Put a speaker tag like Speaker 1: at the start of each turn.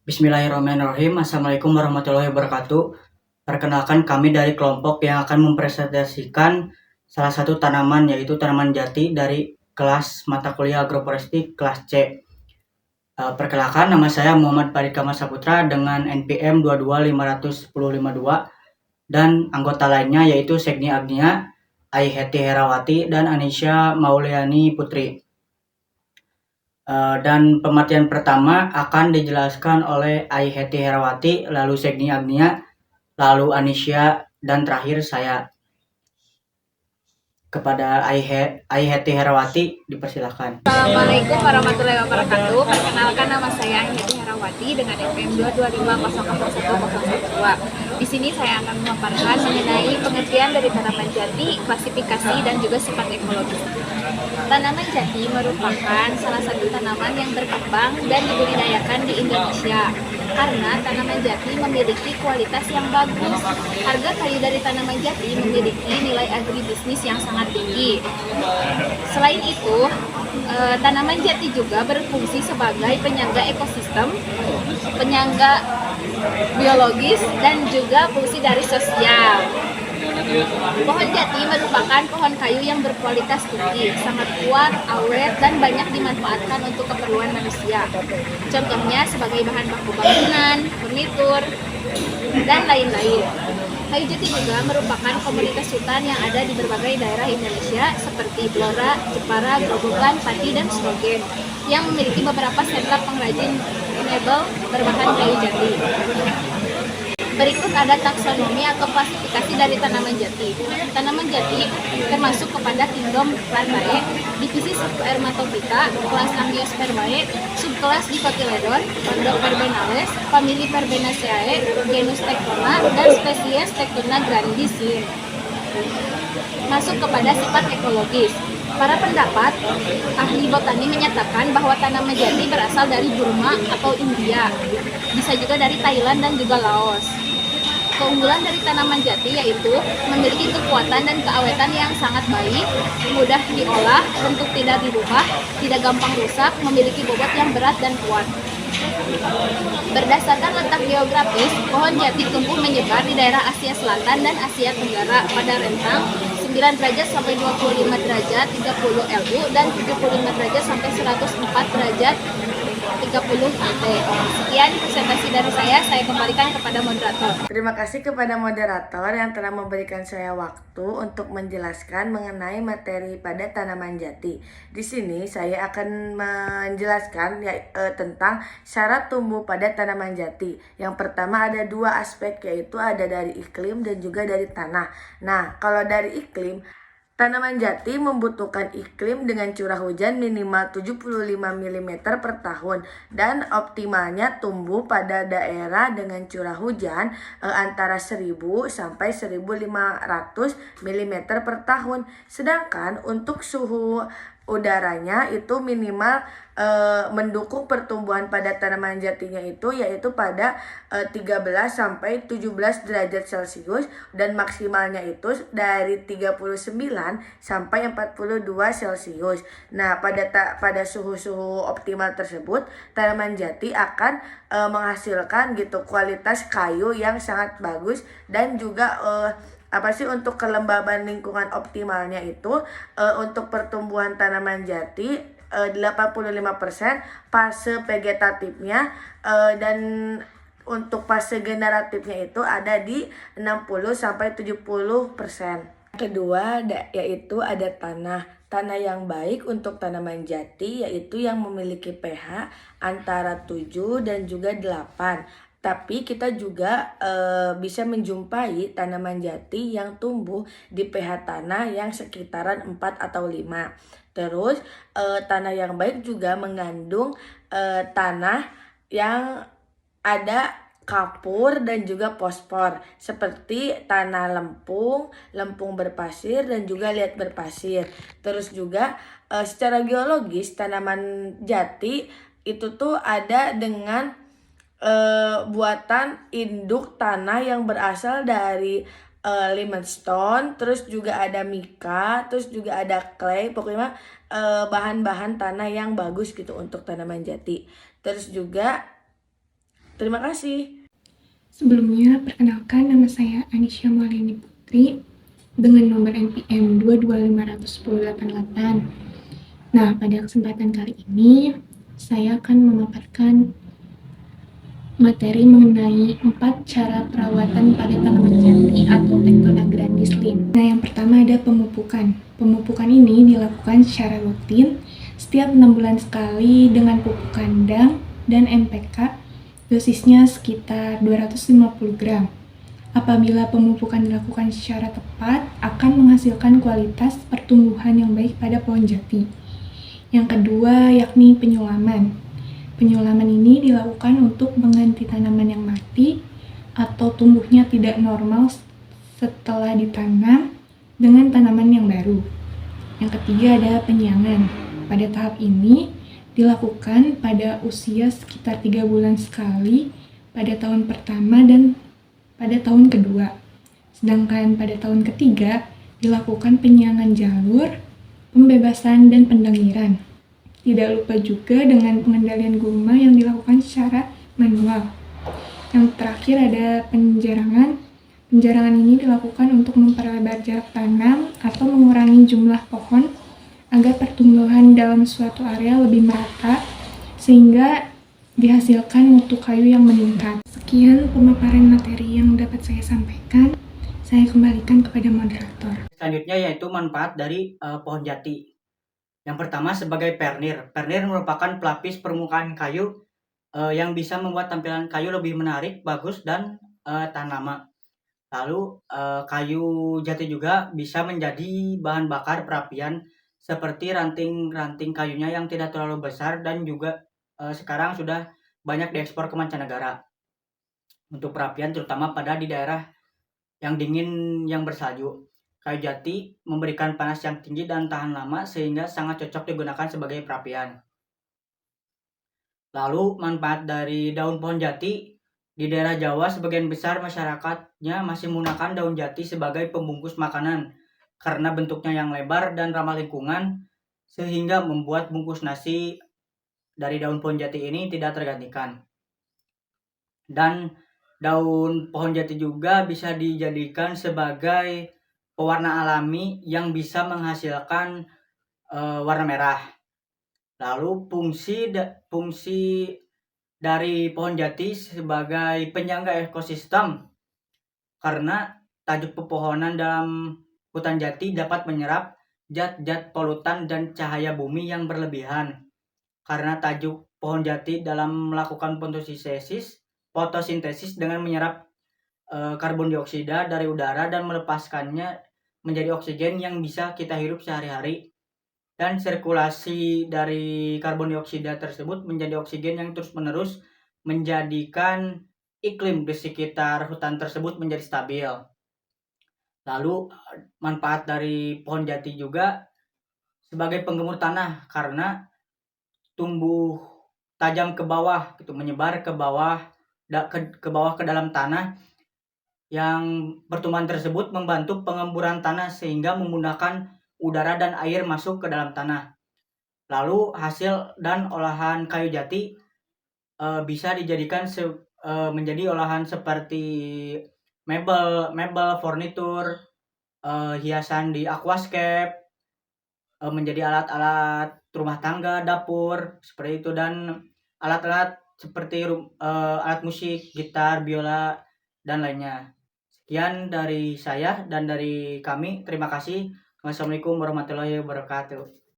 Speaker 1: Bismillahirrahmanirrahim. Assalamualaikum warahmatullahi wabarakatuh. Perkenalkan, kami dari kelompok yang akan mempresentasikan salah satu tanaman, yaitu tanaman jati dari kelas mata kuliah agroforestry kelas C. Perkenalkan, nama saya Muhammad Farid Kamal Saputra dengan NPM 2251052 dan anggota lainnya yaitu Segni Agnia, Aiheti Herawati, dan Anisha Mauliani Putri. Dan pemateri pertama akan dijelaskan oleh Aiheti Herawati, lalu Segni Agnia, lalu Anisha, dan terakhir saya. Kepada Aiheti Herawati, dipersilakan.
Speaker 2: Assalamualaikum warahmatullahi wabarakatuh. Perkenalkan, nama saya Aiheti Herawati dengan NPM 225001012. Di sini saya akan memaparkan mengenai pengertian dari tanaman jati, klasifikasi, dan juga sifat ekologis. Tanaman jati merupakan salah satu tanaman yang berkembang dan dibudidayakan di Indonesia karena tanaman jati memiliki kualitas yang bagus. Harga kayu dari tanaman jati memiliki nilai agribisnis yang sangat tinggi. Selain itu, tanaman jati juga berfungsi sebagai penyangga ekosistem, penyangga biologis, dan juga fungsi dari sosial. Pohon jati merupakan pohon kayu yang berkualitas tinggi, sangat kuat, awet, dan banyak dimanfaatkan untuk keperluan manusia. Contohnya sebagai bahan baku bangunan, furnitur, dan lain-lain. Kayu jati juga merupakan komunitas hutan yang ada di berbagai daerah Indonesia seperti Blora, Jepara, Grobogan, Pati, dan Srogen yang memiliki beberapa sentra pengrajin mebel berbahan kayu jati. Berikut ada taksonomi atau klasifikasi dari tanaman jati. Tanaman jati termasuk kepada kingdom Plantae, divisi Spermatophyta, kelas Angiospermae, subkelas Dicotyledon, ordo Verbenales, famili Verbenaceae, genus Tectona, dan spesies Tectona grandis Linn. Masuk kepada sifat ekologis. Para pendapat ahli botani menyatakan bahwa tanaman jati berasal dari Burma atau India, bisa juga dari Thailand dan juga Laos. Keunggulan dari tanaman jati yaitu memiliki kekuatan dan keawetan yang sangat baik, mudah diolah, bentuk tidak dirubah, tidak gampang rusak, memiliki bobot yang berat dan kuat. Berdasarkan letak geografis, pohon jati tumbuh menyebar di daerah Asia Selatan dan Asia Tenggara pada rentang 9 derajat sampai 25 derajat 30 LU dan 75 derajat sampai 104 derajat 30 UT. Sekian presentasi dari saya kembalikan kepada moderator.
Speaker 3: Terima kasih kepada moderator yang telah memberikan saya waktu untuk menjelaskan mengenai materi pada tanaman jati. Di sini saya akan menjelaskan tentang syarat tumbuh pada tanaman jati. Yang pertama ada dua aspek, yaitu ada dari iklim dan juga dari tanah. Nah, kalau dari iklim, tanaman jati membutuhkan iklim dengan curah hujan minimal 75 mm per tahun dan optimalnya tumbuh pada daerah dengan curah hujan antara 1000 sampai 1500 mm per tahun. Sedangkan untuk suhu udaranya itu minimal mendukung pertumbuhan pada tanaman jatinya itu yaitu pada 13 sampai 17 derajat Celcius dan maksimalnya itu dari 39 sampai 42 Celcius. Nah, pada suhu-suhu optimal tersebut tanaman jati akan menghasilkan gitu kualitas kayu yang sangat bagus dan juga untuk kelembaban lingkungan optimalnya itu untuk pertumbuhan tanaman jati 85% fase vegetatifnya dan untuk fase generatifnya itu ada di 60 sampai 70%. Kedua yaitu ada tanah yang baik untuk tanaman jati yaitu yang memiliki pH antara 7 dan juga 8. Tapi kita juga bisa menjumpai tanaman jati yang tumbuh di pH tanah yang sekitaran 4 atau 5. Terus tanah yang baik juga mengandung tanah yang ada kapur dan juga fosfor seperti tanah lempung berpasir dan juga liat berpasir. Terus juga secara geologis tanaman jati itu tuh ada dengan buatan induk tanah yang berasal dari limestone, terus juga ada mica, terus juga ada clay, pokoknya bahan-bahan tanah yang bagus gitu untuk tanaman jati. Terus juga Terima kasih.
Speaker 4: Sebelumnya, perkenalkan nama saya Anisya Maulini Putri dengan nomor NPM 2251088. Nah, pada kesempatan kali ini, saya akan memaparkan materi mengenai 4 cara perawatan pada tanaman jati atau Tectona grandis Linn. Nah, yang pertama ada pemupukan. Pemupukan ini dilakukan secara rutin setiap 6 bulan sekali dengan pupuk kandang dan NPK. Dosisnya sekitar 250 gram. Apabila pemupukan dilakukan secara tepat, akan menghasilkan kualitas pertumbuhan yang baik pada pohon jati. Yang kedua, yakni penyulaman. Penyulaman ini dilakukan untuk mengganti tanaman yang mati atau tumbuhnya tidak normal setelah ditanam dengan tanaman yang baru. Yang ketiga ada penyiangan. Pada tahap ini dilakukan pada usia sekitar 3 bulan sekali pada tahun pertama dan pada tahun kedua. Sedangkan pada tahun ketiga dilakukan penyiangan jalur, pembebasan, dan pendengiran. Tidak lupa juga dengan pengendalian gulma yang dilakukan secara manual. Yang terakhir ada penjarangan. Penjarangan ini dilakukan untuk memperlebar jarak tanam atau mengurangi jumlah pohon agar pertumbuhan dalam suatu area lebih merata sehingga dihasilkan mutu kayu yang meningkat. Sekian pemaparan materi yang dapat saya sampaikan. Saya kembalikan kepada moderator.
Speaker 1: Selanjutnya yaitu manfaat dari pohon jati. Yang pertama sebagai pernir. Pernir merupakan pelapis permukaan kayu yang bisa membuat tampilan kayu lebih menarik, bagus, dan tahan lama. Lalu kayu jati juga bisa menjadi bahan bakar perapian seperti ranting-ranting kayunya yang tidak terlalu besar dan juga sekarang sudah banyak diekspor ke mancanegara untuk perapian, terutama pada di daerah yang dingin yang bersalju. Kayu jati memberikan panas yang tinggi dan tahan lama sehingga sangat cocok digunakan sebagai perapian. Lalu manfaat dari daun pohon jati. Di daerah Jawa sebagian besar masyarakatnya masih menggunakan daun jati sebagai pembungkus makanan karena bentuknya yang lebar dan ramah lingkungan sehingga membuat bungkus nasi dari daun pohon jati ini tidak tergantikan. Dan daun pohon jati juga bisa dijadikan sebagai pewarna alami yang bisa menghasilkan warna merah. Lalu fungsi dari pohon jati sebagai penyangga ekosistem karena tajuk pepohonan dalam hutan jati dapat menyerap zat-zat polutan dan cahaya bumi yang berlebihan. Karena tajuk pohon jati dalam melakukan fotosintesis dengan menyerap karbon dioksida dari udara dan melepaskannya menjadi oksigen yang bisa kita hirup sehari-hari. Dan sirkulasi dari karbon dioksida tersebut menjadi oksigen yang terus-menerus menjadikan iklim di sekitar hutan tersebut menjadi stabil. Lalu manfaat dari pohon jati juga sebagai penggemur tanah karena tumbuh tajam ke bawah, gitu, menyebar ke bawah ke dalam tanah. Yang pertumbuhan tersebut membantu pengemburan tanah sehingga memudahkan udara dan air masuk ke dalam tanah. Lalu hasil dan olahan kayu jati bisa dijadikan menjadi olahan seperti mebel, furnitur, hiasan di aquascape, menjadi alat-alat rumah tangga, dapur, seperti itu, dan alat-alat seperti alat musik, gitar, biola, dan lainnya. Sekian dari saya dan dari kami. Terima kasih. Wassalamualaikum warahmatullahi wabarakatuh.